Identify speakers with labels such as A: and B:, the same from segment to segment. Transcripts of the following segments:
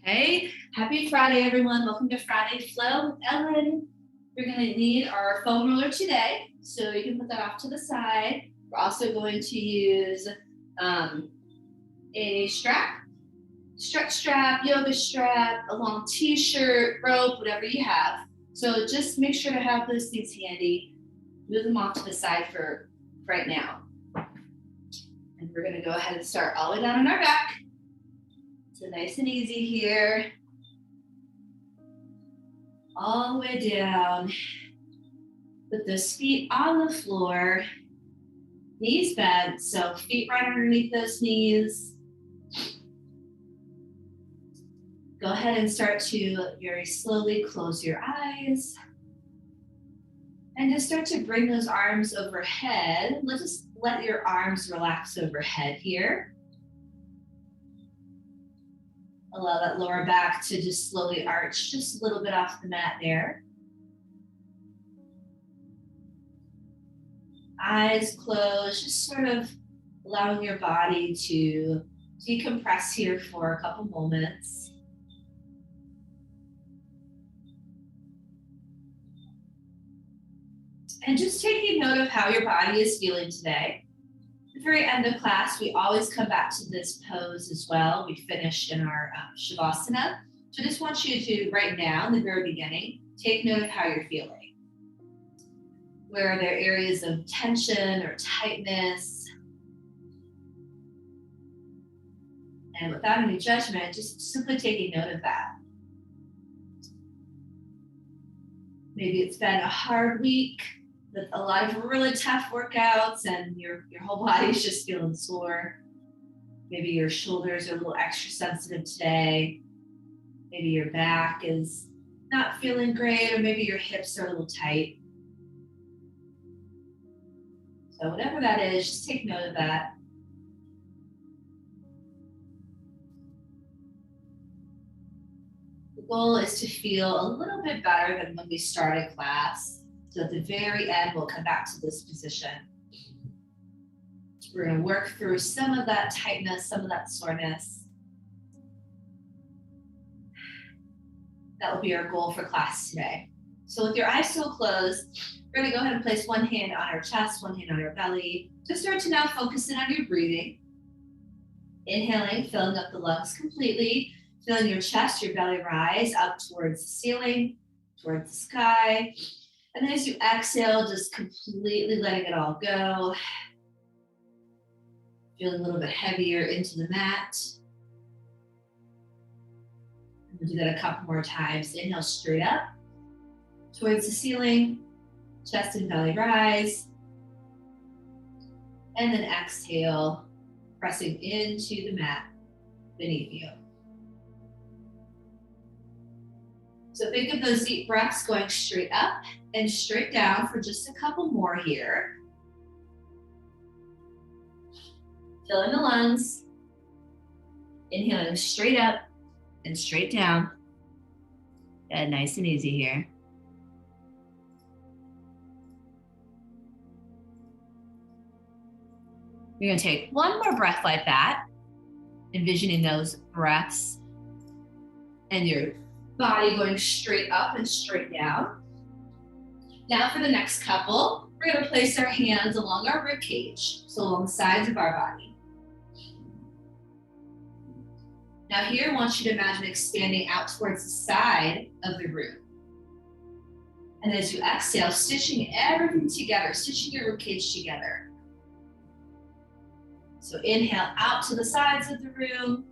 A: Hey, happy Friday, everyone. Welcome to Friday Flow with Ellen. We're going to need our foam roller today, so you can put that off to the side. We're also going to use a strap, stretch strap, yoga strap, a long t-shirt, rope, whatever you have. So just make sure to have those things handy. Move them off to the side for right now. And we're going to go ahead and start all the way down on our back. So nice and easy here. All the way down. Put those feet on the floor. Knees bent, so feet right underneath those knees. Go ahead and start to very slowly close your eyes. And just start to bring those arms overhead. Let's just let your arms relax overhead here. Allow that lower back to just slowly arch just a little bit off the mat there. Eyes closed, just sort of allowing your body to decompress here for a couple moments. And just taking note of how your body is feeling today. At the very end of class, we always come back to this pose as well. We finished in our Shavasana. So I just want you to, right now, in the very beginning, take note of how you're feeling. Where are there areas of tension or tightness? And without any judgment, just simply taking note of that. Maybe it's been a hard week with a lot of really tough workouts and your whole body's just feeling sore. Maybe your shoulders are a little extra sensitive today. Maybe your back is not feeling great, or maybe your hips are a little tight. So whatever that is, just take note of that. The goal is to feel a little bit better than when we started class. So at the very end, we'll come back to this position. We're going to work through some of that tightness, some of that soreness. That will be our goal for class today. So with your eyes still closed, we're going to go ahead and place one hand on our chest, one hand on our belly. Just start to now focus in on your breathing. Inhaling, filling up the lungs completely. Feeling your chest, your belly rise up towards the ceiling, towards the sky. And then as you exhale, just completely letting it all go. Feeling a little bit heavier into the mat. We'll do that a couple more times. Inhale straight up towards the ceiling, chest and belly rise. And then exhale, pressing into the mat beneath you. So think of those deep breaths going straight up and straight down for just a couple more here. Filling the lungs, inhaling straight up and straight down. Good, nice and easy here. You're gonna take one more breath like that, envisioning those breaths and your body going straight up and straight down. Now for the next couple, we're going to place our hands along our rib cage, so along the sides of our body. Now here, I want you to imagine expanding out towards the side of the room. And as you exhale, stitching everything together, stitching your rib cage together. So inhale out to the sides of the room.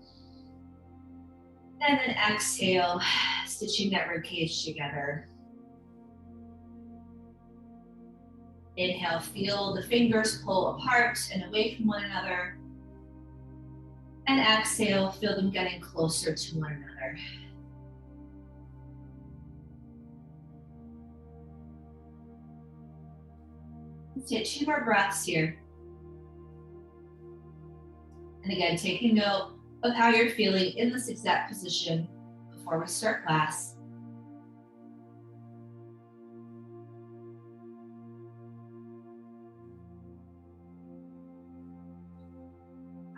A: And then exhale, stitching that rib cage together. Inhale, feel the fingers pull apart and away from one another. And exhale, feel them getting closer to one another. Let's take 2 more breaths here. And again, taking note of how you're feeling in this exact position before we start class.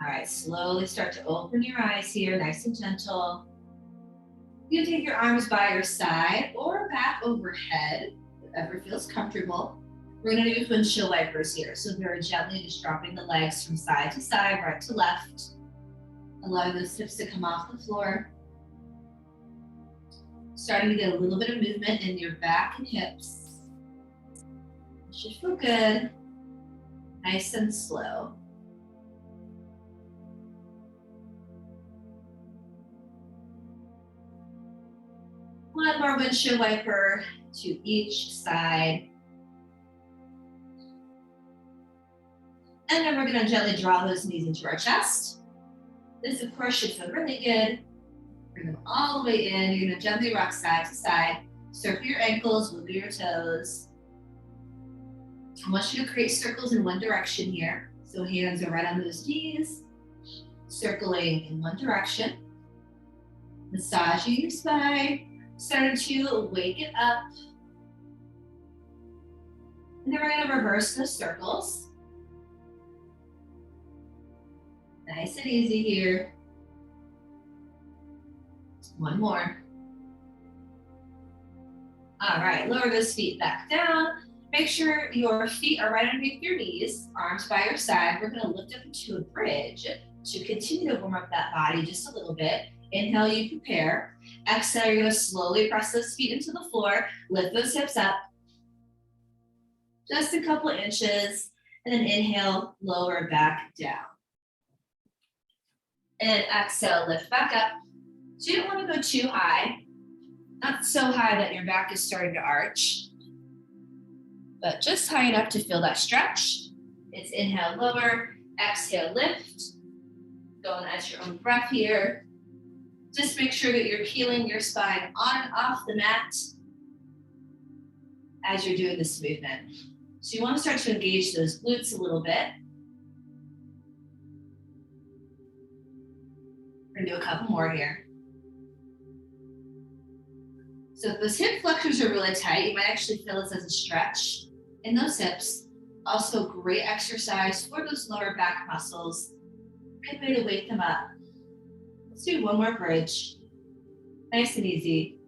A: All right, slowly start to open your eyes here, nice and gentle. You can take your arms by your side or back overhead, whatever feels comfortable. We're gonna do windshield wipers here. So very gently just dropping the legs from side to side, right to left, allowing those hips to come off the floor. Starting to get a little bit of movement in your back and hips. Should feel good. Nice and slow. One more windshield wiper to each side. And then we're gonna gently draw those knees into our chest. This, of course, should feel really good. Bring them all the way in. You're gonna gently rock side to side. Circle your ankles, wiggle your toes. I want you to create circles in one direction here. So hands are right on those knees, circling in one direction. Massaging your spine. Starting to wake it up. And then we're gonna reverse those circles. Nice and easy here. One more. All right, lower those feet back down. Make sure your feet are right underneath your knees, arms by your side. We're gonna lift up into a bridge to continue to warm up that body just a little bit. Inhale, you prepare. Exhale, you're gonna slowly press those feet into the floor. Lift those hips up. Just a couple of inches. And then inhale, lower back down. And exhale, lift back up. So you don't want to go too high. Not so high that your back is starting to arch. But just high enough to feel that stretch. It's inhale, lower. Exhale, lift. Going at your own breath here. Just make sure that you're peeling your spine on and off the mat as you're doing this movement. So you want to start to engage those glutes a little bit. We're gonna do a couple more here. So if those hip flexors are really tight, you might actually feel this as a stretch in those hips. Also great exercise for those lower back muscles. Good way to wake them up. Let's do one more bridge. Nice and easy.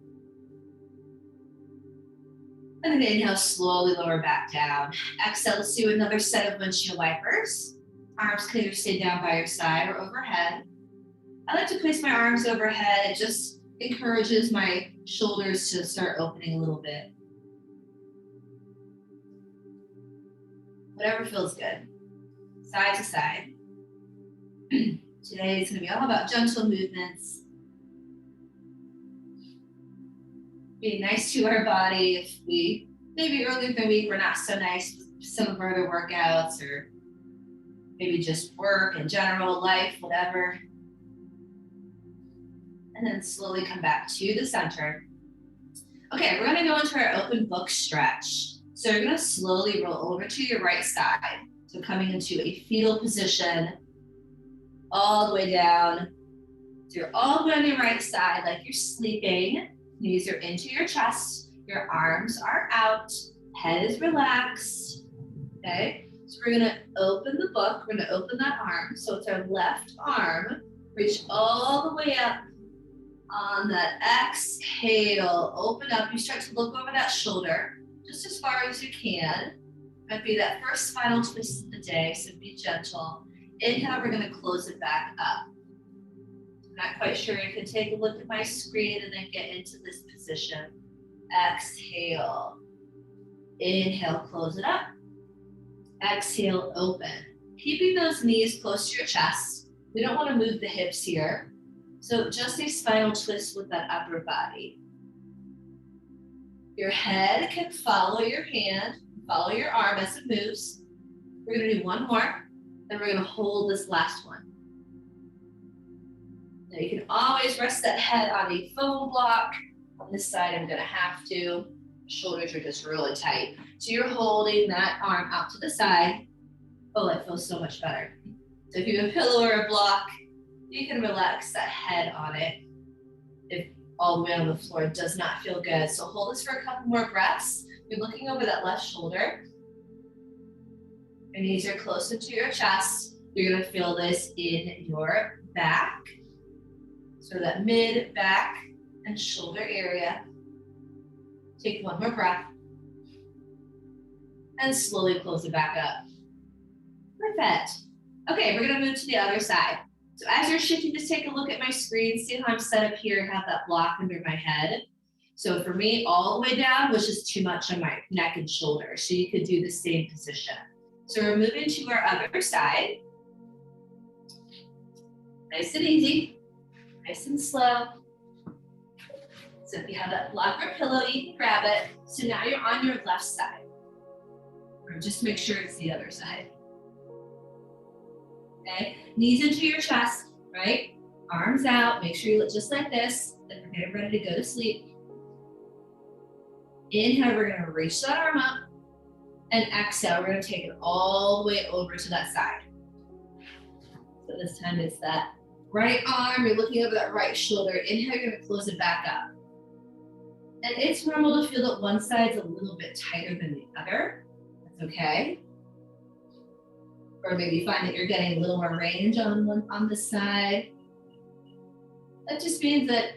A: And then inhale, slowly lower back down. Exhale, let's do another set of windshield wipers. Arms can either stay down by your side or overhead. I like to place my arms overhead. It just encourages my shoulders to start opening a little bit. Whatever feels good. Side to side. Today is going to be all about gentle movements. Being nice to our body if we, maybe earlier in the week, we're not so nice with some of our other workouts, or maybe just work in general, life, whatever. And then slowly come back to the center. Okay, we're gonna go into our open book stretch. So you're gonna slowly roll over to your right side. So coming into a fetal position, all the way down. So you're all the way on your right side like you're sleeping. Knees are into your chest. Your arms are out. Head is relaxed. Okay, so we're gonna open the book. We're gonna open that arm. So it's our left arm. Reach all the way up. On that exhale, open up. You start to look over that shoulder just as far as you can. Might be that first final twist of the day, so be gentle. Inhale, we're gonna close it back up. I'm not quite sure, you can take a look at my screen and then get into this position. Exhale. Inhale, close it up. Exhale, open. Keeping those knees close to your chest. We don't wanna move the hips here. So just a spinal twist with that upper body. Your head can follow your hand, follow your arm as it moves. We're gonna do one more, then we're gonna hold this last one. Now you can always rest that head on a foam block. On this side, I'm gonna have to. Shoulders are just really tight. So you're holding that arm out to the side. Oh, that feels so much better. So if you have a pillow or a block, you can relax that head on it. If all the way on the floor does not feel good. So hold this for a couple more breaths. You're looking over that left shoulder. Your knees are closer to your chest. You're gonna feel this in your back. So that mid, back, and shoulder area. Take one more breath. And slowly close it back up. Perfect. Okay, we're gonna move to the other side. So as you're shifting, just take a look at my screen, see how I'm set up here and have that block under my head. So for me, all the way down was just too much on my neck and shoulders. So you could do the same position. So we're moving to our other side. Nice and easy, nice and slow. So if you have that block or pillow, you can grab it. So now you're on your left side. Or just make sure it's the other side. Okay, knees into your chest, right? Arms out, make sure you look just like this. Then we're getting ready to go to sleep. Inhale, we're gonna reach that arm up. And exhale, we're gonna take it all the way over to that side. So this time it's that right arm, you're looking over that right shoulder. Inhale, you're gonna close it back up. And it's normal to feel that one side's a little bit tighter than the other. That's okay. Or maybe find that you're getting a little more range on this side. That just means that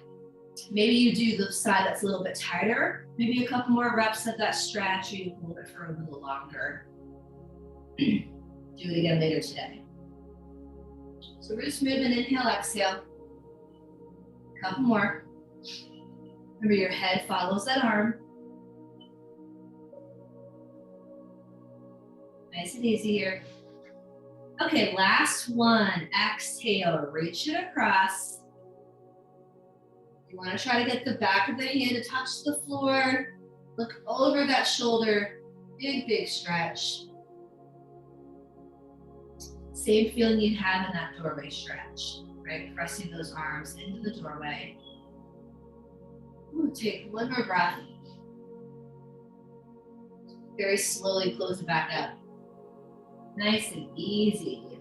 A: maybe you do the side that's a little bit tighter, maybe a couple more reps of that stretch, or you hold it for a little longer. Do it again later today. So we're just moving, inhale, exhale. A couple more. Remember, your head follows that arm. Nice and easy here. Okay, last one. Exhale, reach it across. You want to try to get the back of the hand to touch the floor. Look over that shoulder. Big, big stretch. Same feeling you have in that doorway stretch, right? Pressing those arms into the doorway. Ooh, take one more breath. Very slowly close it back up. Nice and easy.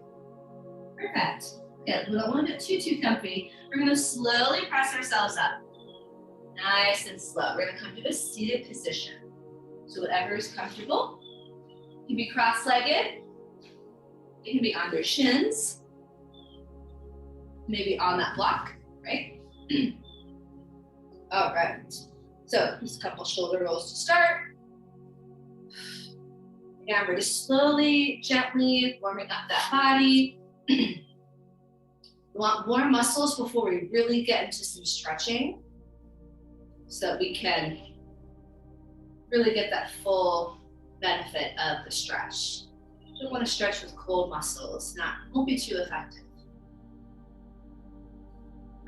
A: Perfect. Okay, we don't want to get too comfy. We're going to slowly press ourselves up. Nice and slow. We're going to come to a seated position. So whatever is comfortable. You can be cross-legged. You can be on your shins. Maybe on that block, right? All right. So just a couple shoulder rolls to start. And we're just slowly, gently warming up that body. We want warm muscles before we really get into some stretching so that we can really get that full benefit of the stretch. You don't want to stretch with cold muscles, won't be too effective.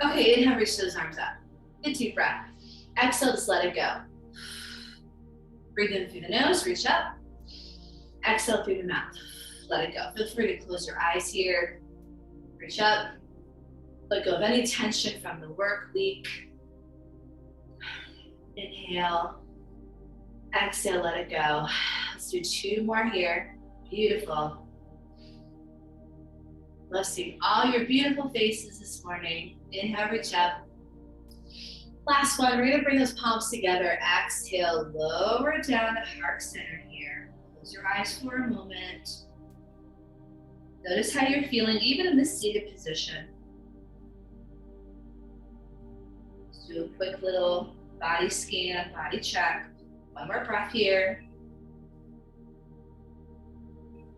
A: Okay, inhale, reach those arms up. Good deep breath. Exhale, just let it go. Breathe in through the nose, reach up. Exhale through the mouth, let it go. Feel free to close your eyes here. Reach up. Let go of any tension from the work week. Inhale. Exhale, let it go. Let's do two more here. Beautiful. Love seeing all your beautiful faces this morning. Inhale, reach up. Last one, we're gonna bring those palms together. Exhale, lower down to heart center here. Close your eyes for a moment. Notice how you're feeling, even in this seated position. Let's do a quick little body scan, body check. One more breath here.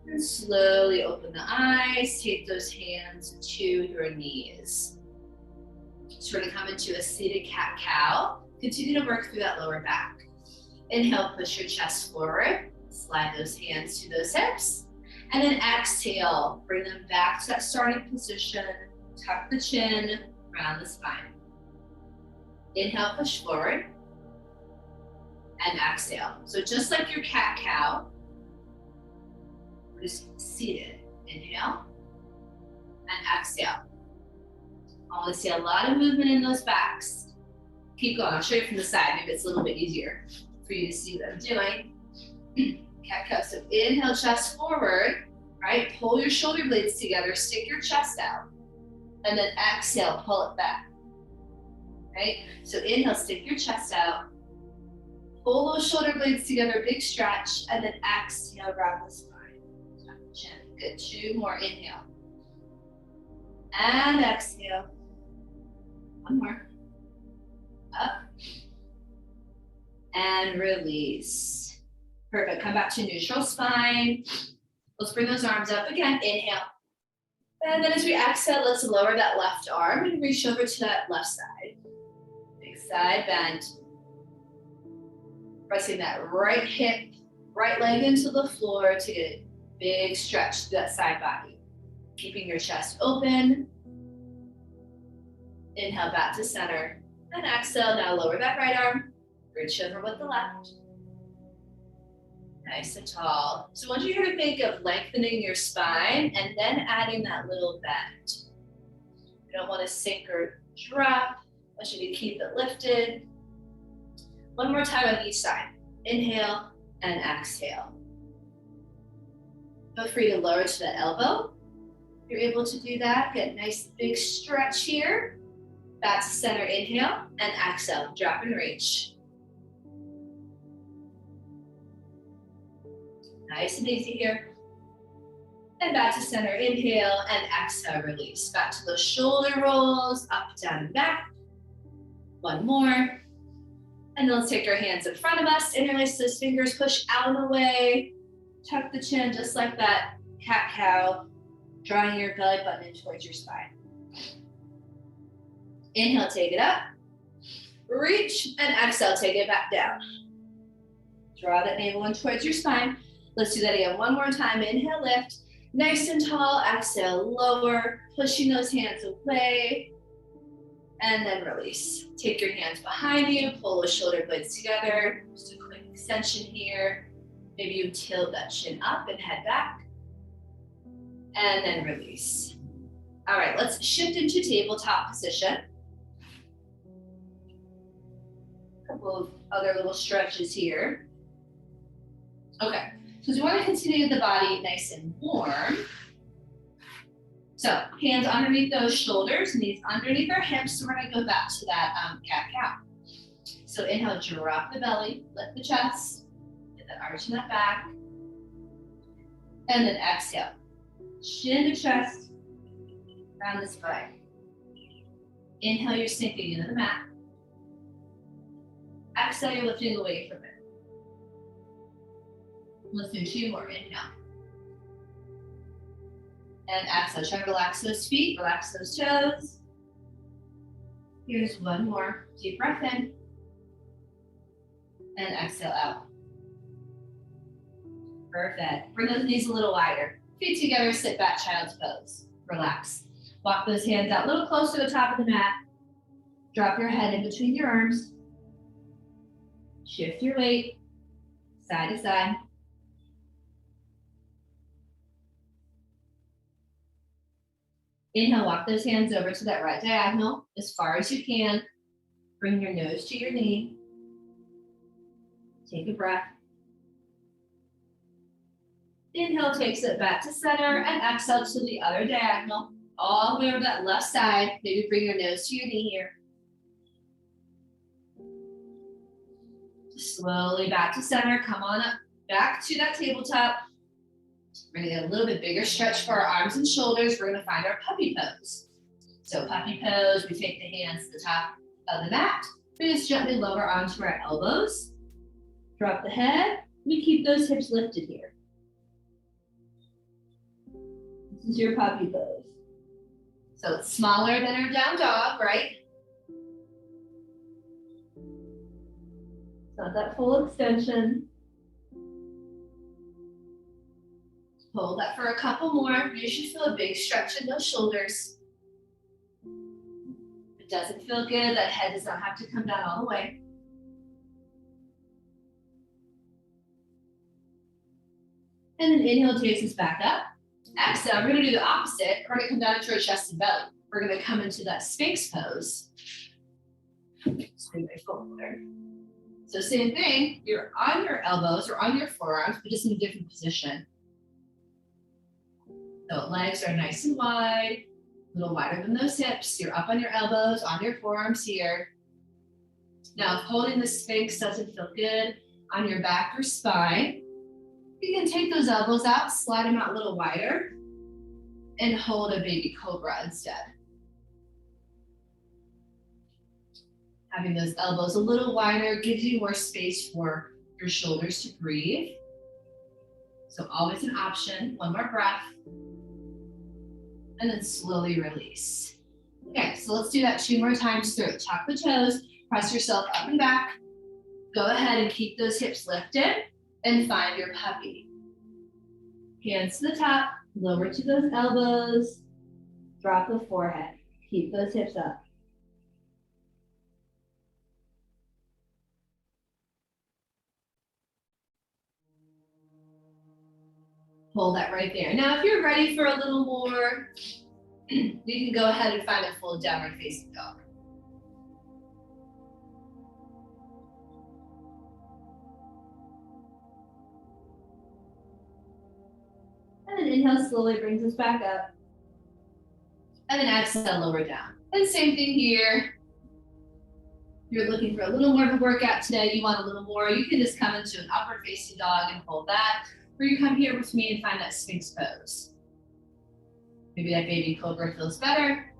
A: And slowly open the eyes, take those hands to your knees. Sort of come into a seated cat-cow. Continue to work through that lower back. Inhale, push your chest forward. Slide those hands to those hips. And then exhale, bring them back to that starting position. Tuck the chin, round the spine. Inhale, push forward. And exhale. So just like your cat-cow, we're just seated. Inhale and exhale. I want to see a lot of movement in those backs. Keep going. I'll show you from the side. Maybe it's a little bit easier for you to see what I'm doing. Cat-cow. So inhale, chest forward. Right? Pull your shoulder blades together. Stick your chest out. And then exhale, pull it back. Right? So inhale, stick your chest out. Pull those shoulder blades together, big stretch, and then exhale, round the spine. Tuck the chin. Good. Two more. Inhale. And exhale. One more. Up. And release. Perfect. Come back to neutral spine. Let's bring those arms up again. Inhale. And then as we exhale, let's lower that left arm and reach over to that left side. Big side bend. Pressing that right hip, right leg into the floor to get a big stretch to that side body. Keeping your chest open. Inhale back to center. And exhale, now lower that right arm. Reach over with the left. Nice and tall. So I want you here to think of lengthening your spine and then adding that little bend. You don't want to sink or drop. I want you to keep it lifted. One more time on each side. Inhale and exhale. Feel free to lower to the elbow. If you're able to do that, get a nice big stretch here. Back to center, inhale and exhale. Drop and reach. Nice and easy here. And back to center, inhale and exhale, release. Back to those shoulder rolls, up, down, and back. One more. And then let's take our hands in front of us, interlace those fingers, push out and away. Tuck the chin just like that cat-cow, drawing your belly button in towards your spine. Inhale, take it up. Reach, and exhale, take it back down. Draw that navel in towards your spine. Let's do that again one more time. Inhale, lift. Nice and tall. Exhale, lower. Pushing those hands away. And then release. Take your hands behind you. Pull those shoulder blades together. Just a quick extension here. Maybe you tilt that chin up and head back. And then release. All right, let's shift into tabletop position. A couple of other little stretches here. Okay. So we want to continue the body nice and warm. So hands underneath those shoulders, knees underneath our hips. So we're going to go back to that cat-cow. So inhale, drop the belly, lift the chest, get that arch in that back. And then exhale, chin to chest, round the spine. Inhale, you're sinking into the mat. Exhale, you're lifting away from it. Let's do two more. Inhale. And exhale. Try to relax those feet, relax those toes. Here's one more. Deep breath in. And exhale out. Perfect. Bring those knees a little wider. Feet together, sit back, child's pose. Relax. Walk those hands out a little closer to the top of the mat. Drop your head in between your arms. Shift your weight, side to side. Inhale, walk those hands over to that right diagonal as far as you can. Bring your nose to your knee. Take a breath. Inhale takes it back to center and exhale to the other diagonal. All the way over that left side. Maybe bring your nose to your knee here. Slowly back to center. Come on up back to that tabletop. We're going to get a little bit bigger stretch for our arms and shoulders. We're going to find our puppy pose. So puppy pose, we take the hands to the top of the mat. We just gently lower onto our elbows. Drop the head. We keep those hips lifted here. This is your puppy pose. So it's smaller than our down dog, right? It's not that full extension. Hold that for a couple more. You should feel a big stretch in those shoulders. If it doesn't feel good, that head does not have to come down all the way. And then inhale takes us back up. Exhale, we're going to do the opposite. We're going to come down into our chest and belly. We're going to come into that Sphinx pose. Swing my forward. So same thing, you're on your elbows or on your forearms, but just in a different position. So legs are nice and wide, a little wider than those hips. You're up on your elbows, on your forearms here. Now, if holding the Sphinx doesn't feel good on your back or spine, you can take those elbows out, slide them out a little wider, and hold a baby cobra instead. Having those elbows a little wider gives you more space for your shoulders to breathe. So always an option. One more breath. And then slowly release. Okay, so let's do that 2 more times through. Tuck the toes, press yourself up and back. Go ahead and keep those hips lifted and find your puppy. Hands to the top, lower to those elbows, drop the forehead. Keep those hips up. Hold that right there. Now, if you're ready for a little more, you can go ahead and find a full downward facing dog. And then inhale slowly brings us back up. And then exhale, lower down. And same thing here. You're looking for a little more of a workout today, you want a little more, you can just come into an upward facing dog and hold that. Or you come here with me and find that Sphinx pose. Maybe that baby cobra feels better.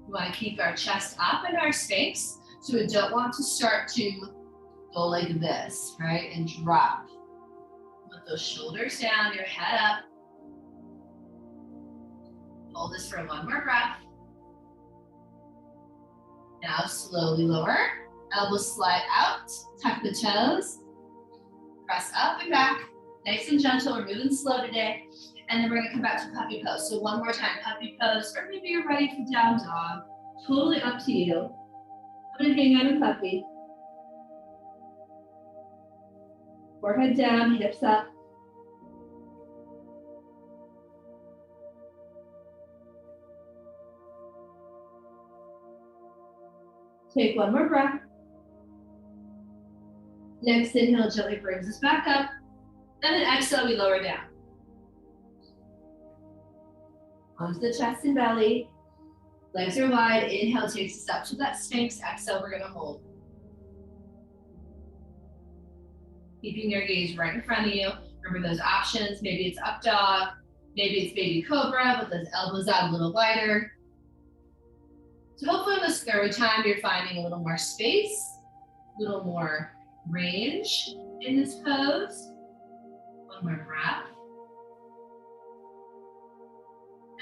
A: We want to keep our chest up in our Sphinx. So we don't want to start to go like this, right? And drop. Put those shoulders down, your head up. Hold this for 1 more breath. Now slowly lower. Elbows slide out. Tuck the toes. Press up and back. Nice and gentle. We're moving slow today. And then we're going to come back to puppy pose. So 1 more time, puppy pose. Or maybe you're ready for down dog. Totally up to you. I'm going to hang on a puppy. Forehead down, hips up. Take 1 more breath. Next inhale gently brings us back up. And then exhale, we lower down. Onto the chest and belly. Legs are wide. Inhale takes us up to that Sphinx. Exhale, we're going to hold. Keeping your gaze right in front of you. Remember those options. Maybe it's up dog. Maybe it's baby cobra with those elbows out a little wider. So hopefully in this 3rd time, you're finding a little more space, a little more range in this pose. 1 more breath.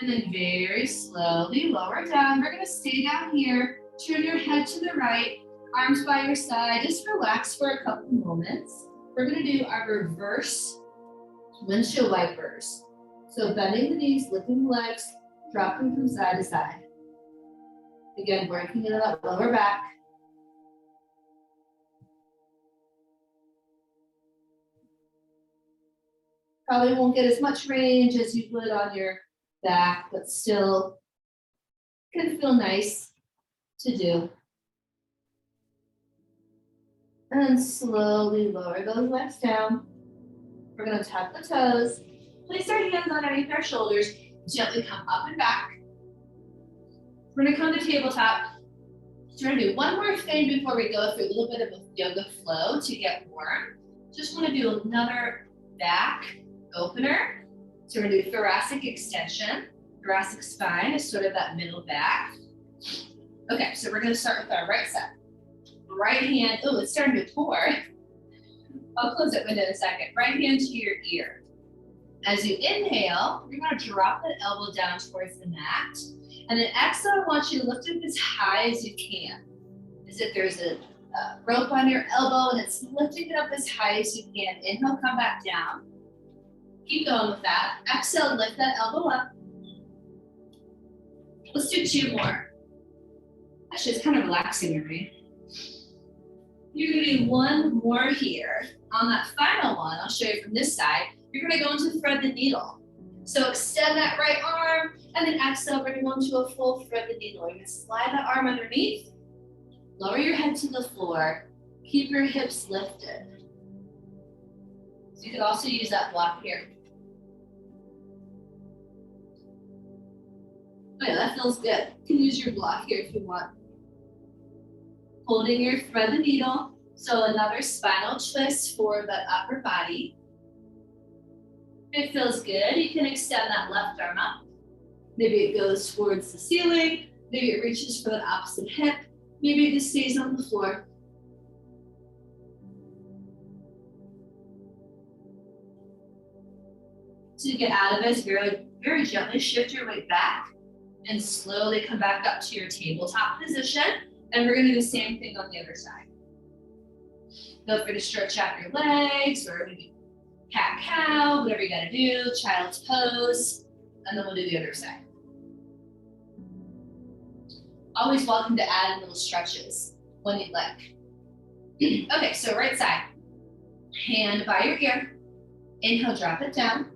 A: And then very slowly lower down. We're going to stay down here. Turn your head to the right, arms by your side. Just relax for a couple moments. We're going to do our reverse windshield wipers. So bending the knees, lifting the legs, dropping from side to side. Again, working into that lower back. Probably won't get as much range as you would on your back, but still can feel nice to do. And then slowly lower those legs down. We're going to tuck the toes. Place our hands underneath our shoulders. Gently come up and back. We're going to come to tabletop. So we're going to do 1 more thing before we go through a little bit of a yoga flow to get warm. Just want to do another back opener. So we're going to do thoracic extension. Thoracic spine is sort of that middle back. Okay, so we're going to start with our right side. Right hand, oh, it's starting to pour. I'll close that window in a second. Right hand to your ear. As you inhale, you're going to drop that elbow down towards the mat. And then exhale, I want you to lift it as high as you can. As if there's a rope on your elbow and it's lifting it up as high as you can. Inhale, come back down. Keep going with that. Exhale, lift that elbow up. Let's do 2 more. Actually, it's kind of relaxing, right? You're going to do 1 more here. On that final one, I'll show you from this side, you're going to go into thread the needle. So extend that right arm, and then exhale, bring it onto a full thread the needle. You're going to slide that arm underneath, lower your head to the floor, keep your hips lifted. So you could also use that block here. Oh yeah, that feels good. You can use your block here if you want. Holding your thread the needle. So another spinal twist for the upper body. If it feels good, you can extend that left arm up. Maybe it goes towards the ceiling. Maybe it reaches for the opposite hip. Maybe it just stays on the floor. To get out of this, very gently shift your weight back and slowly come back up to your tabletop position. And we're gonna do the same thing on the other side. Feel free to stretch out your legs or maybe cat-cow, whatever you gotta do, child's pose, and then we'll do the other side. Always welcome to add in little stretches when you'd like. Okay, so right side. Hand by your ear. Inhale, drop it down.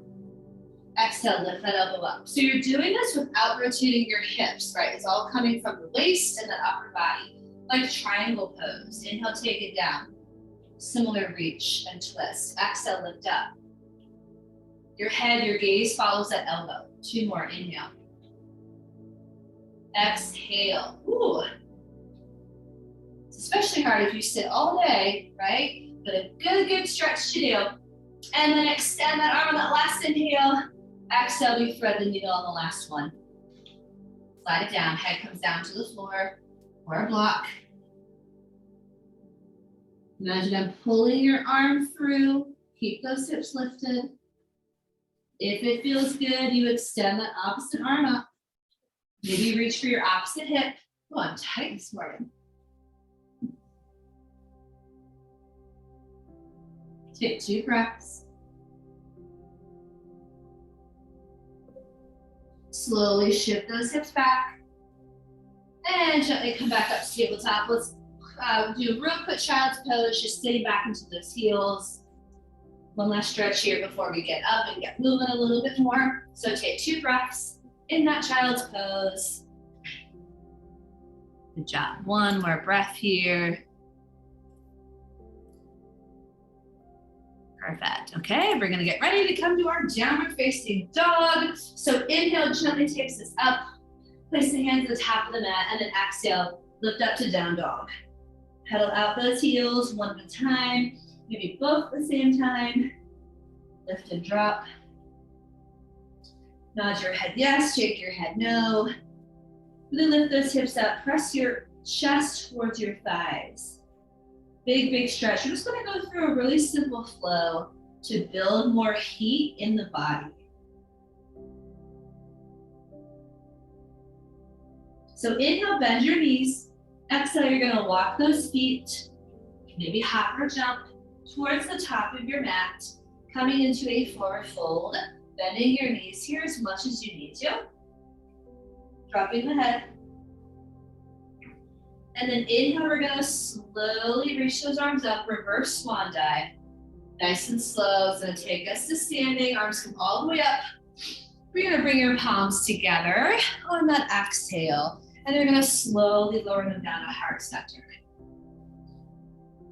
A: Exhale, lift that elbow up. So you're doing this without rotating your hips, right? It's all coming from the waist and the upper body, like triangle pose. Inhale, take it down. Similar reach and twist. Exhale, lift up. Your head, your gaze follows that elbow. 2 more, inhale. Exhale. Ooh. It's especially hard if you sit all day, right? But a good stretch to do. And then extend that arm on that last inhale. Exhale, we thread the needle on the last one. Slide it down, head comes down to the floor or a block. Imagine I'm pulling your arm through. Keep those hips lifted. If it feels good, you extend that opposite arm up. Maybe reach for your opposite hip. Oh, I'm tight this morning. Take 2 breaths. Slowly shift those hips back. And gently come back up to tabletop. Let's do a real quick child's pose, just sitting back into those heels. One last stretch here before we get up and get moving a little bit more. So take 2 breaths in that child's pose. Good job. 1 more breath here. Perfect. Okay, we're gonna get ready to come to our downward facing dog. So inhale, gently takes us up. Place the hands at the top of the mat and then exhale, lift up to down dog. Pedal out those heels 1 at a time, maybe both at the same time. Lift and drop. Nod your head yes, shake your head no. Then lift those hips up, press your chest towards your thighs. Big stretch. We're just gonna go through a really simple flow to build more heat in the body. So inhale, bend your knees. Exhale, you're gonna walk those feet, maybe hop or jump towards the top of your mat, coming into a forward fold, bending your knees here as much as you need to. Dropping the head. And then inhale, we're gonna slowly reach those arms up, reverse swan dive. Nice and slow, it's gonna take us to standing, arms come all the way up. We're gonna bring your palms together on that exhale, and you're gonna slowly lower them down to heart center.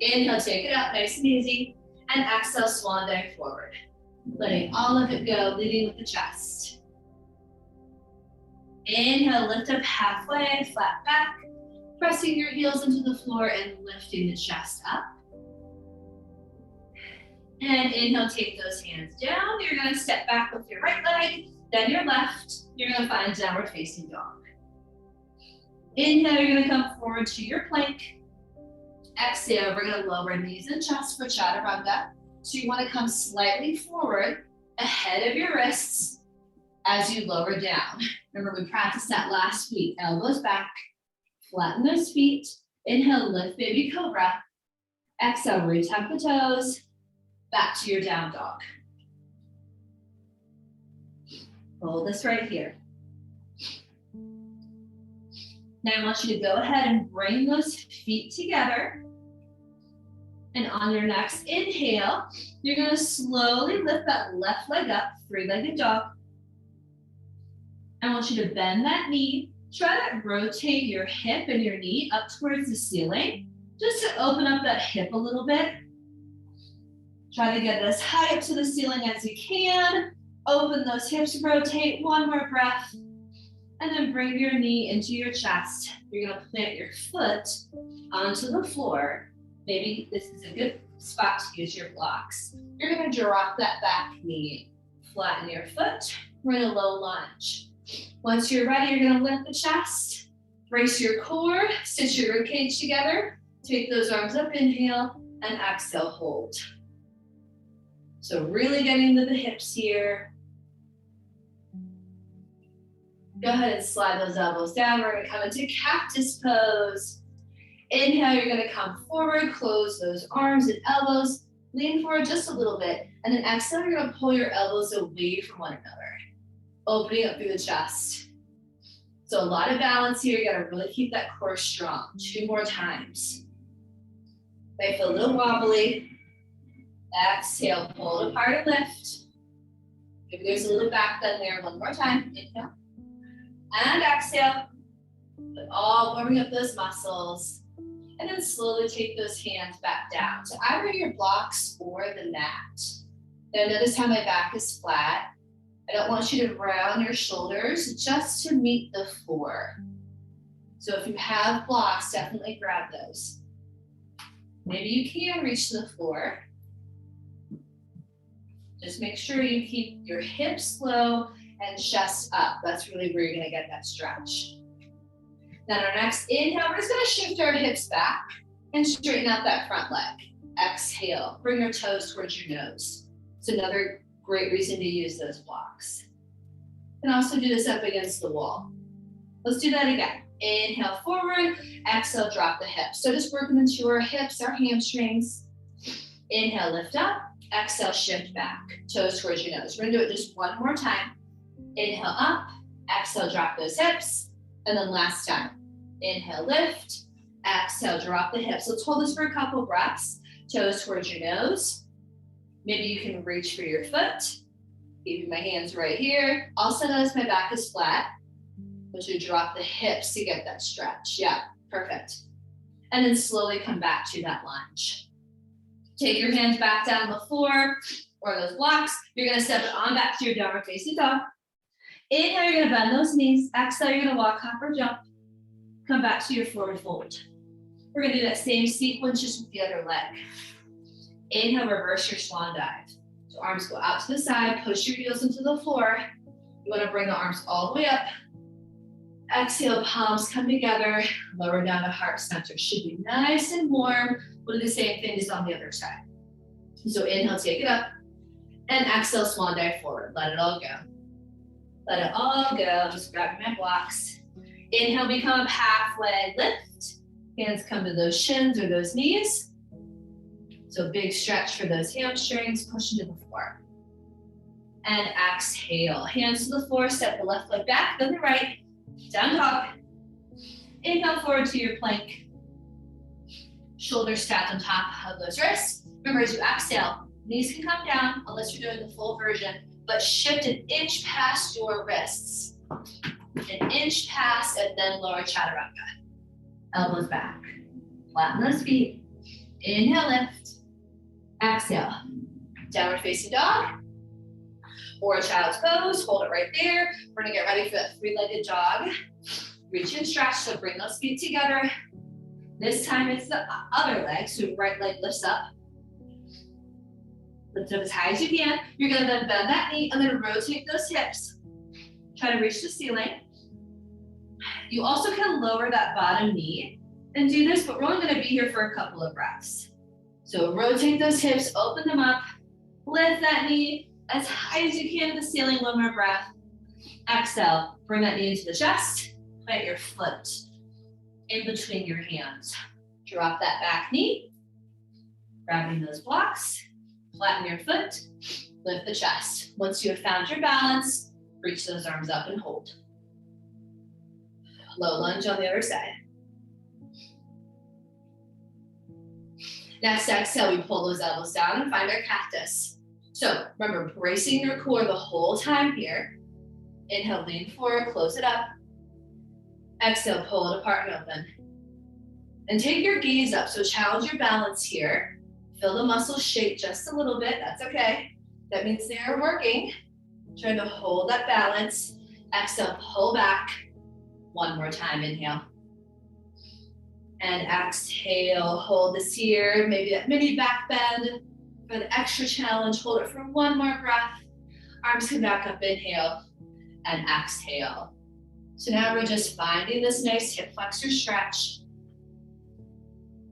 A: Inhale, take it up, nice and easy, and exhale, swan dive forward. Letting all of it go, leading with the chest. Inhale, lift up halfway, flat back. Pressing your heels into the floor and lifting the chest up. And inhale, take those hands down. You're gonna step back with your right leg, then your left. You're gonna find downward facing dog. Inhale, you're gonna come forward to your plank. Exhale, we're gonna lower knees and chest for chaturanga. So you wanna come slightly forward, ahead of your wrists as you lower down. Remember, we practiced that last week. Elbows back. Flatten those feet. Inhale, lift baby cobra. Exhale, retuck the toes. Back to your down dog. Hold this right here. Now I want you to go ahead and bring those feet together. And on your next inhale, you're gonna slowly lift that left leg up, 3-legged dog. I want you to bend that knee. Try to rotate your hip and your knee up towards the ceiling, just to open up that hip a little bit. Try to get as high up to the ceiling as you can. Open those hips, rotate, 1 more breath. And then bring your knee into your chest. You're gonna plant your foot onto the floor. Maybe this is a good spot to use your blocks. You're gonna drop that back knee. Flatten your foot, we're in a low lunge. Once you're ready, you're gonna lift the chest, Brace your core, stitch your rib cage together. Take those arms up, inhale, and exhale, hold. So really getting to the hips here. Go ahead and slide those elbows down. We're gonna come into cactus pose. Inhale, you're gonna come forward, close those arms and elbows, lean forward just a little bit, and then exhale, you're gonna pull your elbows away from one another, opening up through the chest. So a lot of balance here. You gotta really keep that core strong. 2 more times. Might feel a little wobbly. Exhale, pull it apart and lift. Maybe there's a little back bend there. 1 more time. Inhale. And exhale. But all warming up those muscles. And then slowly take those hands back down to either your blocks or the mat. Now notice how my back is flat. I don't want you to round your shoulders just to meet the floor. So if you have blocks, definitely grab those. Maybe you can reach the floor. Just make sure you keep your hips low and chest up. That's really where you're gonna get that stretch. Then our next inhale, we're just gonna shift our hips back and straighten out that front leg. Exhale, bring your toes towards your nose. It's another great reason to use those blocks. You can also do this up against the wall. Let's do that again. Inhale forward, exhale, drop the hips. So just working into our hips, our hamstrings. Inhale, lift up, exhale, shift back, toes towards your nose. We're gonna do it just 1 more time. Inhale up, exhale, drop those hips. And then last time, inhale, lift, exhale, drop the hips. Let's hold this for a couple breaths. Toes towards your nose. Maybe you can reach for your foot. Keeping my hands right here. Also notice my back is flat. But you drop the hips to get that stretch. Yeah, perfect. And then slowly come back to that lunge. Take your hands back down on the floor or those blocks. You're gonna step it on back to your downward facing dog. Inhale, you're gonna bend those knees. Exhale, you're gonna walk, hop, or jump. Come back to your forward fold. We're gonna do that same sequence just with the other leg. Inhale, reverse your swan dive. So arms go out to the side, push your heels into the floor. You wanna bring the arms all the way up. Exhale, palms come together, lower down to heart center. Should be nice and warm. We'll do the same thing just on the other side. So inhale, take it up. And exhale, swan dive forward. Let it all go. Let it all go. Just grab my blocks. Inhale, become a halfway lift. Hands come to those shins or those knees. So big stretch for those hamstrings, push into the floor. And exhale, hands to the floor, step the left leg back, then the right, down dog. Inhale forward to your plank. Shoulders stacked on top of those wrists. Remember, as you exhale, knees can come down unless you're doing the full version, but shift 1 inch past your wrists. 1 inch past and then lower chaturanga. Elbows back. Flatten those feet. Inhale, lift. Exhale. Downward facing dog. Or child's pose. Hold it right there. We're gonna get ready for that 3-legged jog. Reach and stretch, so bring those feet together. This time it's the other leg, so right leg lifts up. Lift up as high as you can. You're gonna then bend that knee and then rotate those hips. Try to reach the ceiling. You also can lower that bottom knee and do this, but we're only gonna be here for a couple of breaths. So rotate those hips, open them up, lift that knee as high as you can to the ceiling, 1 more breath. Exhale, bring that knee into the chest, plant your foot in between your hands. Drop that back knee, grabbing those blocks, flatten your foot, lift the chest. Once you have found your balance, reach those arms up and hold. Low lunge on the other side. Next exhale, we pull those elbows down and find our cactus. So remember, bracing your core the whole time here. Inhale, lean forward, close it up. Exhale, pull it apart and open. And take your gaze up, so challenge your balance here. Feel the muscles shake just a little bit, that's okay. That means they're working. Trying to hold that balance. Exhale, pull back. 1 more time, inhale. And exhale, hold this here, maybe that mini back bend. For the extra challenge, hold it for 1 more breath. Arms come back up, inhale, and exhale. So now we're just finding this nice hip flexor stretch.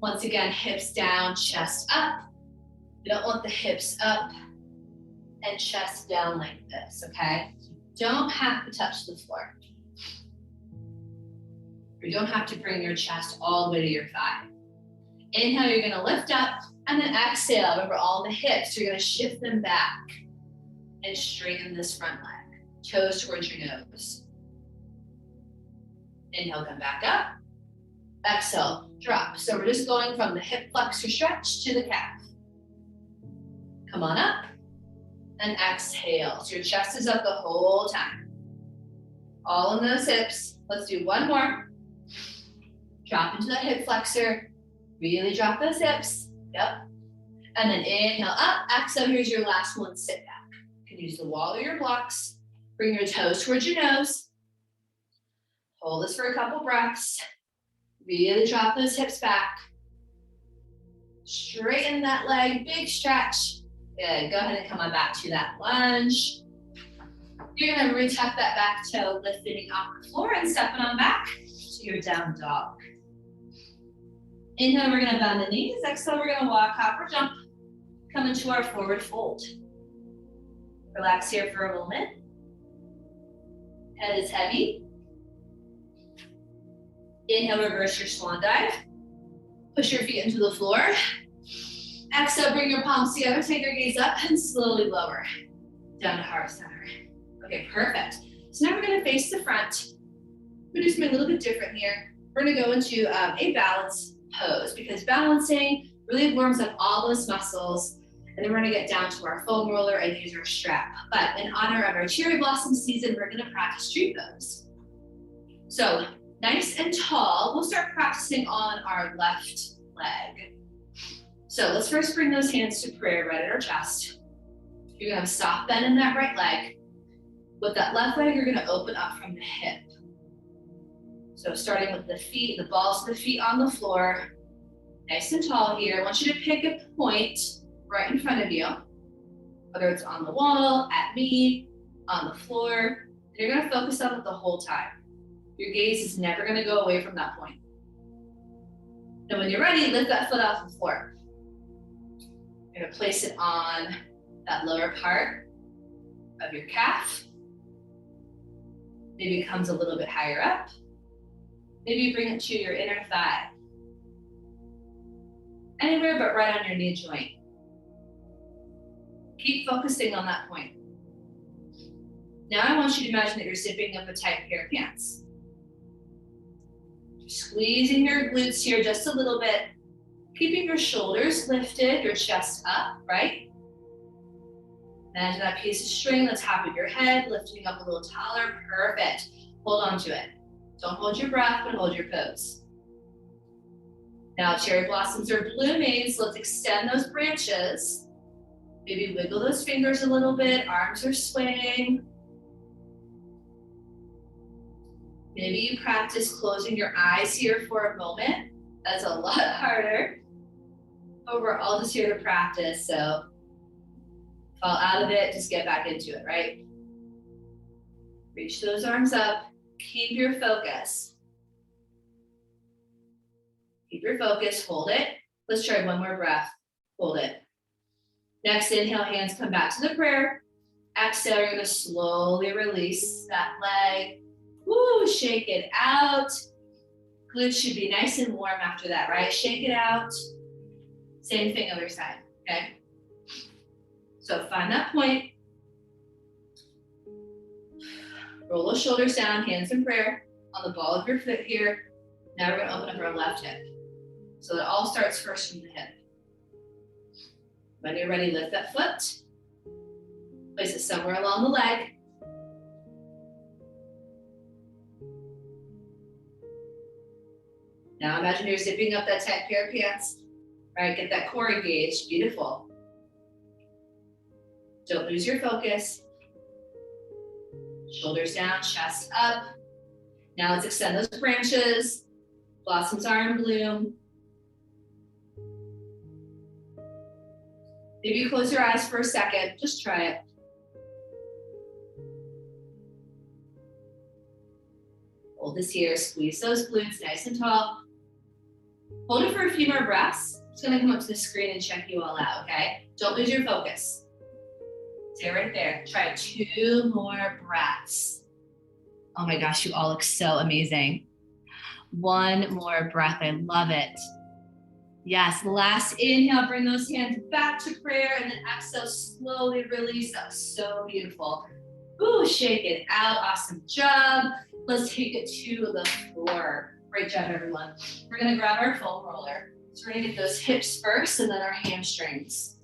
A: Once again, hips down, chest up. You don't want the hips up and chest down like this, okay? You don't have to touch the floor. You don't have to bring your chest all the way to your thigh. Inhale, you're gonna lift up, and then exhale. Remember, all the hips, you're gonna shift them back and straighten this front leg. Toes towards your nose. Inhale, come back up. Exhale, drop. So we're just going from the hip flexor stretch to the calf. Come on up, and exhale. So your chest is up the whole time. All in those hips. Let's do one more. Drop into that hip flexor. Really drop those hips. Yep. And then inhale up. Exhale, here's your last one. Sit back. You can use the wall or your blocks. Bring your toes towards your nose. Hold this for a couple breaths. Really drop those hips back. Straighten that leg, big stretch. Good, go ahead and come on back to that lunge. You're gonna retuck that back toe, lifting off the floor and stepping on back to your down dog. Inhale, we're gonna bend the knees. Exhale, we're gonna walk, hop, or jump. Come into our forward fold. Relax here for a moment. Head is heavy. Inhale, reverse your swan dive. Push your feet into the floor. Exhale, bring your palms together, take your gaze up, and slowly lower down to heart center. Okay, perfect. So now we're gonna face the front. We're gonna do something a little bit different here. We're gonna go into a balance pose, because balancing really warms up all those muscles. And then we're gonna get down to our foam roller and use our strap. But in honor of our cherry blossom season, we're gonna practice street pose. So nice and tall, we'll start practicing on our left leg. So let's first bring those hands to prayer right at our chest. You're gonna have a soft bend in that right leg. With that left leg, you're gonna open up from the hip. So starting with the feet, the balls of the feet on the floor, nice and tall here. I want you to pick a point right in front of you, whether it's on the wall, at me, on the floor. And you're gonna focus on it the whole time. Your gaze is never gonna go away from that point. And when you're ready, lift that foot off the floor. You're gonna place it on that lower part of your calf. Maybe it comes a little bit higher up. Maybe you bring it to your inner thigh. Anywhere but right on your knee joint. Keep focusing on that point. Now I want you to imagine that you're zipping up a tight pair of pants. Squeezing your glutes here just a little bit. Keeping your shoulders lifted, your chest up, right? Imagine that piece of string on the top of your head, lifting up a little taller. Perfect. Hold on to it. Don't hold your breath, but hold your pose. Now cherry blossoms are blooming, so let's extend those branches. Maybe wiggle those fingers a little bit, arms are swaying. Maybe you practice closing your eyes here for a moment. That's a lot harder. But we're all just here to practice, so fall out of it, just get back into it, right? Reach those arms up, keep your focus. Keep your focus, hold it. Let's try one more breath, hold it. Next inhale, hands come back to the prayer. Exhale, you're gonna slowly release that leg. Woo, shake it out. Glutes should be nice and warm after that, right? Shake it out. Same thing other side, okay? So find that point. Roll those shoulders down, hands in prayer on the ball of your foot here. Now we're gonna open up our left hip. So it all starts first from the hip. When you're ready, lift that foot. Place it somewhere along the leg. Now imagine you're zipping up that tight pair of pants. Right, get that core engaged, beautiful. Don't lose your focus. Shoulders down, chest up. Now let's extend those branches. Blossoms are in bloom. Maybe you close your eyes for a second, just try it. Hold this here, squeeze those glutes nice and tall. Hold it for a few more breaths. It's gonna come up to the screen and check you all out, okay? Don't lose your focus. Stay right there. Try 2 more breaths. Oh my gosh, you all look so amazing. 1 more breath, I love it. Yes, last inhale, bring those hands back to prayer, and then exhale, slowly release. That was so beautiful. Ooh, shake it out, awesome job. Let's take it to the floor. Great job, everyone. We're gonna grab our foam roller. So we're gonna get those hips first and then our hamstrings.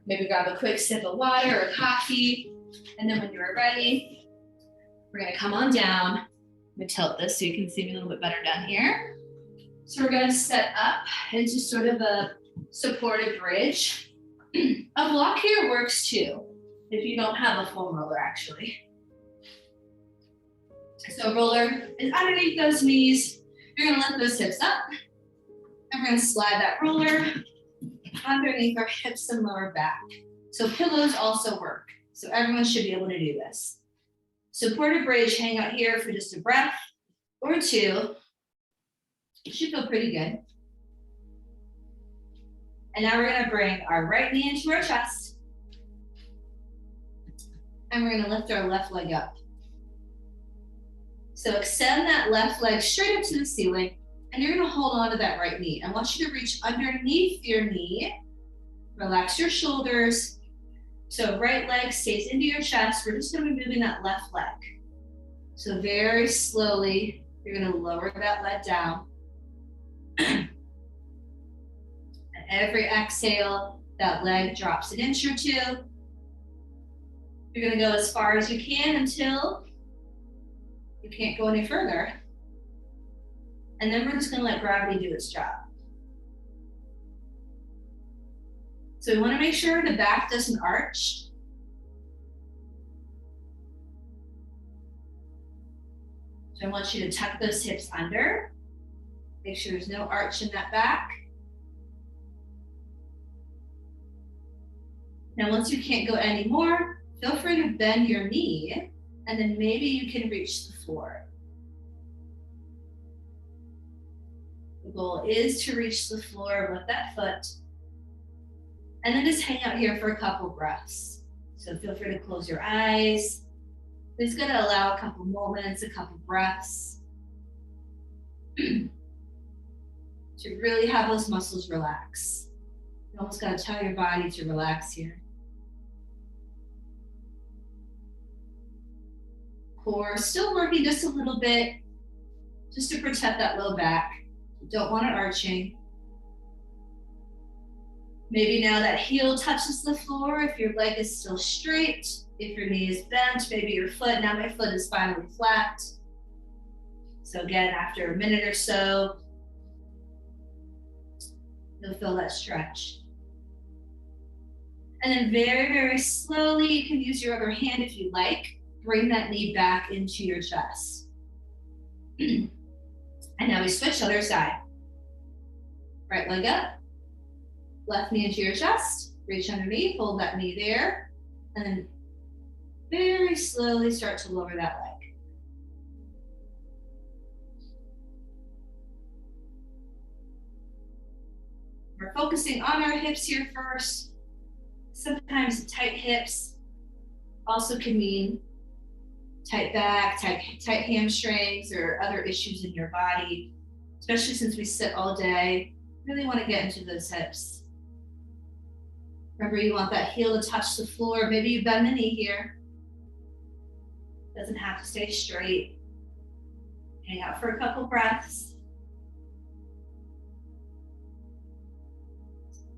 A: Maybe grab a quick sip of water or coffee. And then when you're ready, we're gonna come on down. I'm gonna tilt this so you can see me a little bit better down here. So we're gonna set up into sort of a supported bridge. A block here works too, if you don't have a foam roller actually. So roller is underneath those knees. You're gonna lift those hips up. And we're gonna slide that roller underneath our hips and lower back. So pillows also work. So everyone should be able to do this. Supported bridge, hang out here for just a breath or 2. It should feel pretty good. And now we're gonna bring our right knee into our chest. And we're gonna lift our left leg up. So extend that left leg straight up to the ceiling, and you're gonna hold on to that right knee. I want you to reach underneath your knee, relax your shoulders. So right leg stays into your chest. We're just gonna be moving that left leg. So very slowly, you're gonna lower that leg down. And every exhale, that leg drops an inch or 2. You're gonna go as far as you can until you can't go any further. And then we're just gonna let gravity do its job. So we wanna make sure the back doesn't arch. So I want you to tuck those hips under. Make sure there's no arch in that back. Now, once you can't go anymore, feel free to bend your knee, and then maybe you can reach the floor. The goal is to reach the floor with that foot, and then just hang out here for a couple breaths. So feel free to close your eyes. Just gonna allow a couple moments, a couple breaths to really have those muscles relax. You almost gotta tell your body to relax here. Core still working just a little bit, just to protect that low back. You don't want it arching. Maybe now that heel touches the floor, if your leg is still straight, if your knee is bent, maybe your foot, now my foot is finally flat. So again, after a minute or so, you'll feel that stretch. And then very, very slowly, you can use your other hand if you like. Bring that knee back into your chest. And now we switch other side. Right leg up, left knee into your chest, reach underneath, hold that knee there, and then very slowly start to lower that leg. We're focusing on our hips here first. Sometimes tight hips also can mean tight back, tight hamstrings, or other issues in your body, especially since we sit all day. Really want to get into those hips. Remember, you want that heel to touch the floor. Maybe you bend the knee here. Doesn't have to stay straight. Hang out for a couple breaths.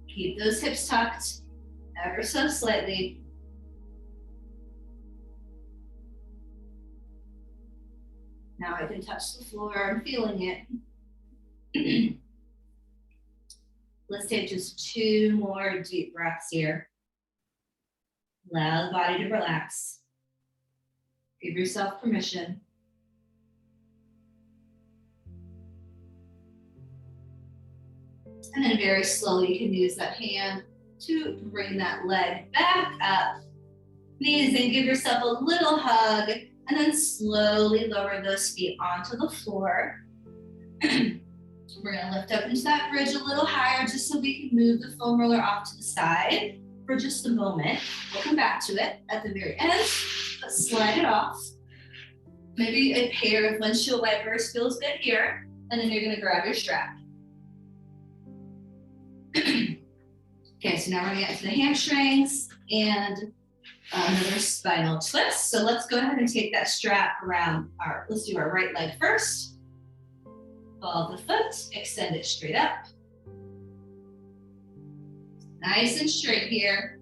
A: Keep those hips tucked ever so slightly. Now I can touch the floor, I'm feeling it. Let's take just 2 more deep breaths here. Allow the body to relax. Give yourself permission. And then very slowly, you can use that hand to bring that leg back up. Knees in, give yourself a little hug. And then slowly lower those feet onto the floor. We're gonna lift up into that bridge a little higher just so we can move the foam roller off to the side for just a moment. We'll come back to it at the very end, but slide it off. Maybe a pair of windshield wipers feels good here, and then you're gonna grab your strap. Okay, so now we're gonna get to the hamstrings and another spinal twist. So let's go ahead and take that strap around let's do our right leg first. Follow the foot, extend it straight up. Nice and straight here.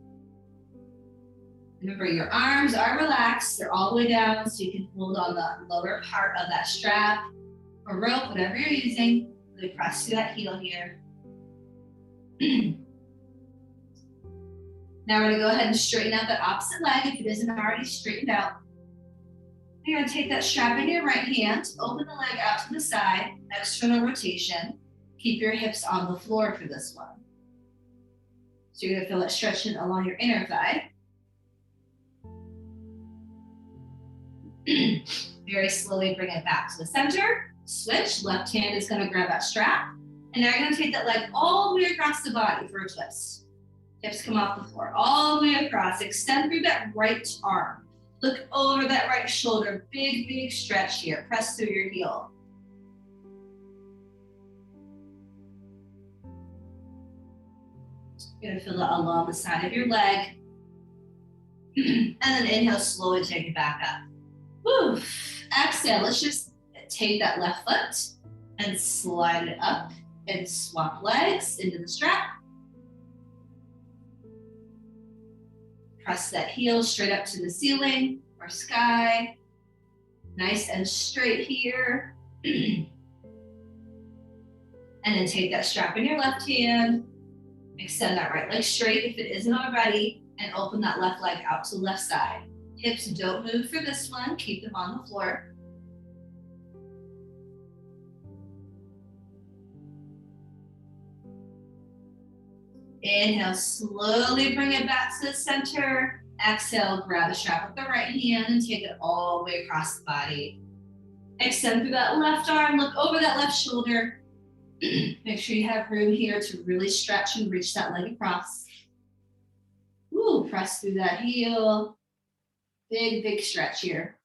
A: Remember, your arms are relaxed. They're all the way down, so you can hold on the lower part of that strap or rope, whatever you're using. Really press through that heel here. Now we're gonna go ahead and straighten out that opposite leg if it isn't already straightened out. You're gonna take that strap in your right hand, open the leg out to the side, external rotation. Keep your hips on the floor for this one. So you're gonna feel it stretching along your inner thigh. Very slowly bring it back to the center. Switch, left hand is gonna grab that strap. And now you're gonna take that leg all the way across the body for a twist. Hips come off the floor, all the way across. Extend through that right arm. Look over that right shoulder. Big, big stretch here. Press through your heel. You're gonna feel that along the side of your leg. And then inhale, slowly take it back up. Woo. Exhale, let's just take that left foot and slide it up and swap legs into the strap. Press that heel straight up to the ceiling or sky. Nice and straight here. And then take that strap in your left hand. Extend that right leg straight if it isn't already, and open that left leg out to the left side. Hips don't move for this one. Keep them on the floor. Inhale, slowly bring it back to the center. Exhale, grab the strap with the right hand and take it all the way across the body. Extend through that left arm, look over that left shoulder. Make sure you have room here to really stretch and reach that leg across. Ooh, press through that heel. Big, big stretch here.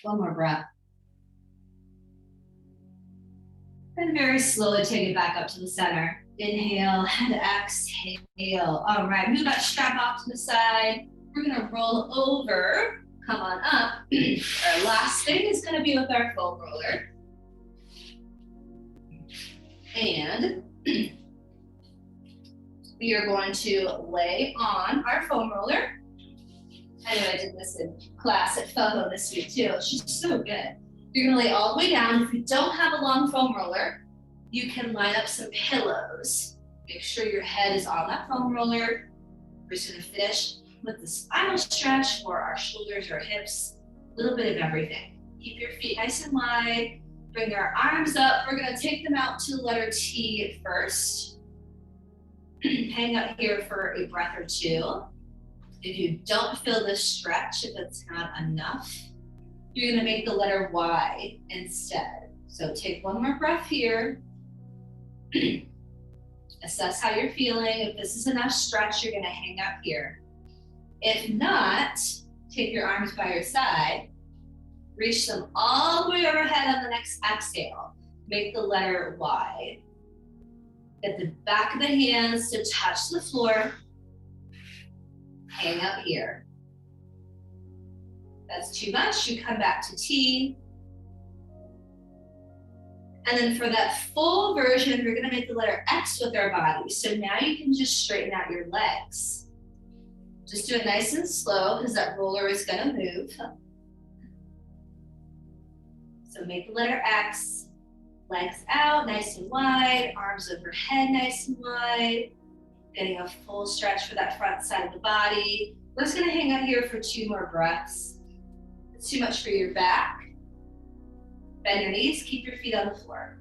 A: One more breath. And very slowly take it back up to the center. Inhale and exhale. All right, move that strap off to the side. We're gonna roll over, come on up. Our last thing is gonna be with our foam roller. And we are going to lay on our foam roller. I know I did this in class at FOHO this week too. It's just so good. You're gonna lay all the way down. If you don't have a long foam roller, you can line up some pillows. Make sure your head is on that foam roller. We're just gonna finish with the spinal stretch for our shoulders or hips, a little bit of everything. Keep your feet nice and wide. Bring our arms up. We're gonna take them out to the letter T first. Hang out here for a breath or two. If you don't feel this stretch, if it's not enough, you're gonna make the letter Y instead. So take one more breath here. Assess how you're feeling. If this is enough stretch, you're gonna hang out here. If not, take your arms by your side, reach them all the way overhead on the next exhale. Make the letter Y. Get the back of the hands to touch the floor. Hang out here. That's too much, you come back to T. And then for that full version, we're gonna make the letter X with our body. So now you can just straighten out your legs. Just do it nice and slow because that roller is gonna move. So make the letter X, legs out nice and wide, arms overhead nice and wide. Getting a full stretch for that front side of the body. We're just gonna hang out here for 2 more breaths. It's too much for your back. Bend your knees, keep your feet on the floor.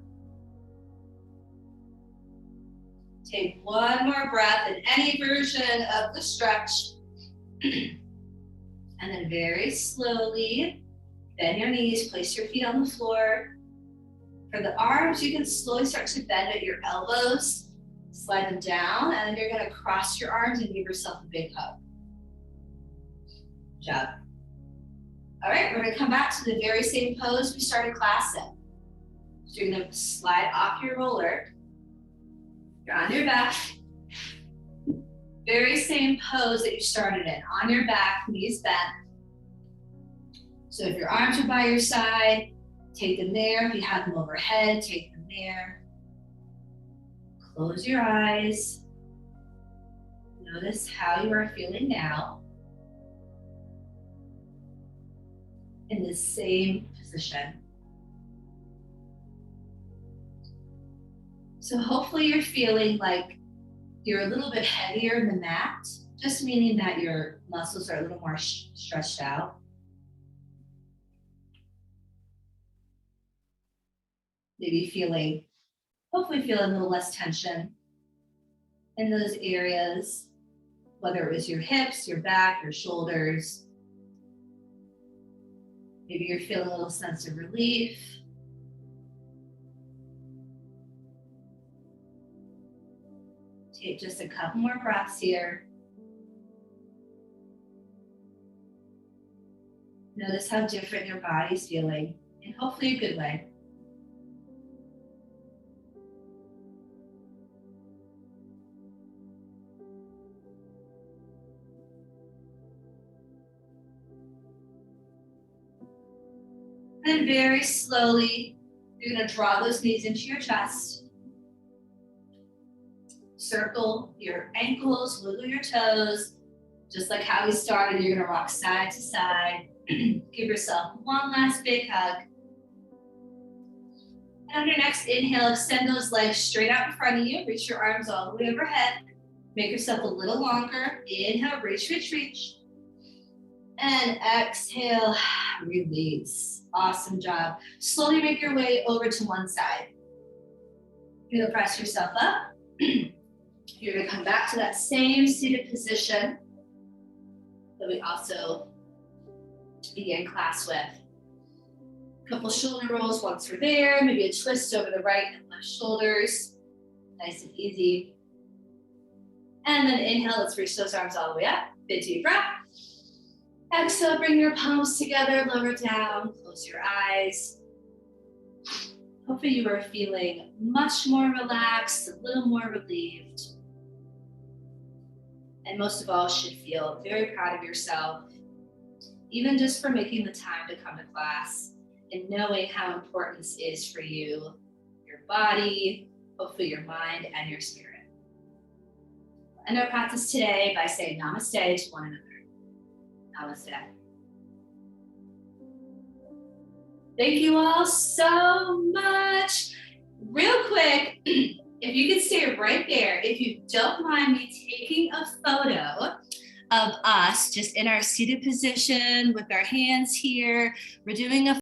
A: Take one more breath in any version of the stretch. And And then very slowly, bend your knees, place your feet on the floor. For the arms, you can slowly start to bend at your elbows, slide them down, and then you're gonna cross your arms and give yourself a big hug. Good job. All right, we're gonna come back to the very same pose we started class in. So you're gonna slide off your roller. You're on your back. Very same pose that you started in, on your back, knees bent. So if your arms are by your side, take them there. If you have them overhead, take them there. Close your eyes. Notice how you are feeling now in the same position. So hopefully you're feeling like you're a little bit heavier in the mat, just meaning that your muscles are a little more stretched out. Maybe hopefully feeling a little less tension in those areas, whether it was your hips, your back, your shoulders. Maybe you're feeling a little sense of relief. Take just a couple more breaths here. Notice how different your body's feeling, and hopefully a good way. And very slowly, you're gonna draw those knees into your chest. Circle your ankles, wiggle your toes. Just like how we started, you're gonna rock side to side. Give yourself one last big hug. And on your next inhale, extend those legs straight out in front of you. Reach your arms all the way overhead. Make yourself a little longer. Inhale, reach, reach, reach. And exhale, release. Awesome job. Slowly make your way over to one side. You're gonna press yourself up. You're gonna come back to that same seated position that we also began class with. A couple shoulder rolls once we're there, maybe a twist over the right and left shoulders. Nice and easy. And then inhale, let's reach those arms all the way up. Big deep breath. Exhale, bring your palms together, lower down, close your eyes. Hopefully you are feeling much more relaxed, a little more relieved. And most of all, should feel very proud of yourself, even just for making the time to come to class and knowing how important this is for you, your body, hopefully your mind and your spirit. We'll end our practice today by saying namaste to one another. Namaste. Thank you all so much. Real quick, if you could stay right there, if you don't mind me taking a photo of us just in our seated position with our hands here. We're doing a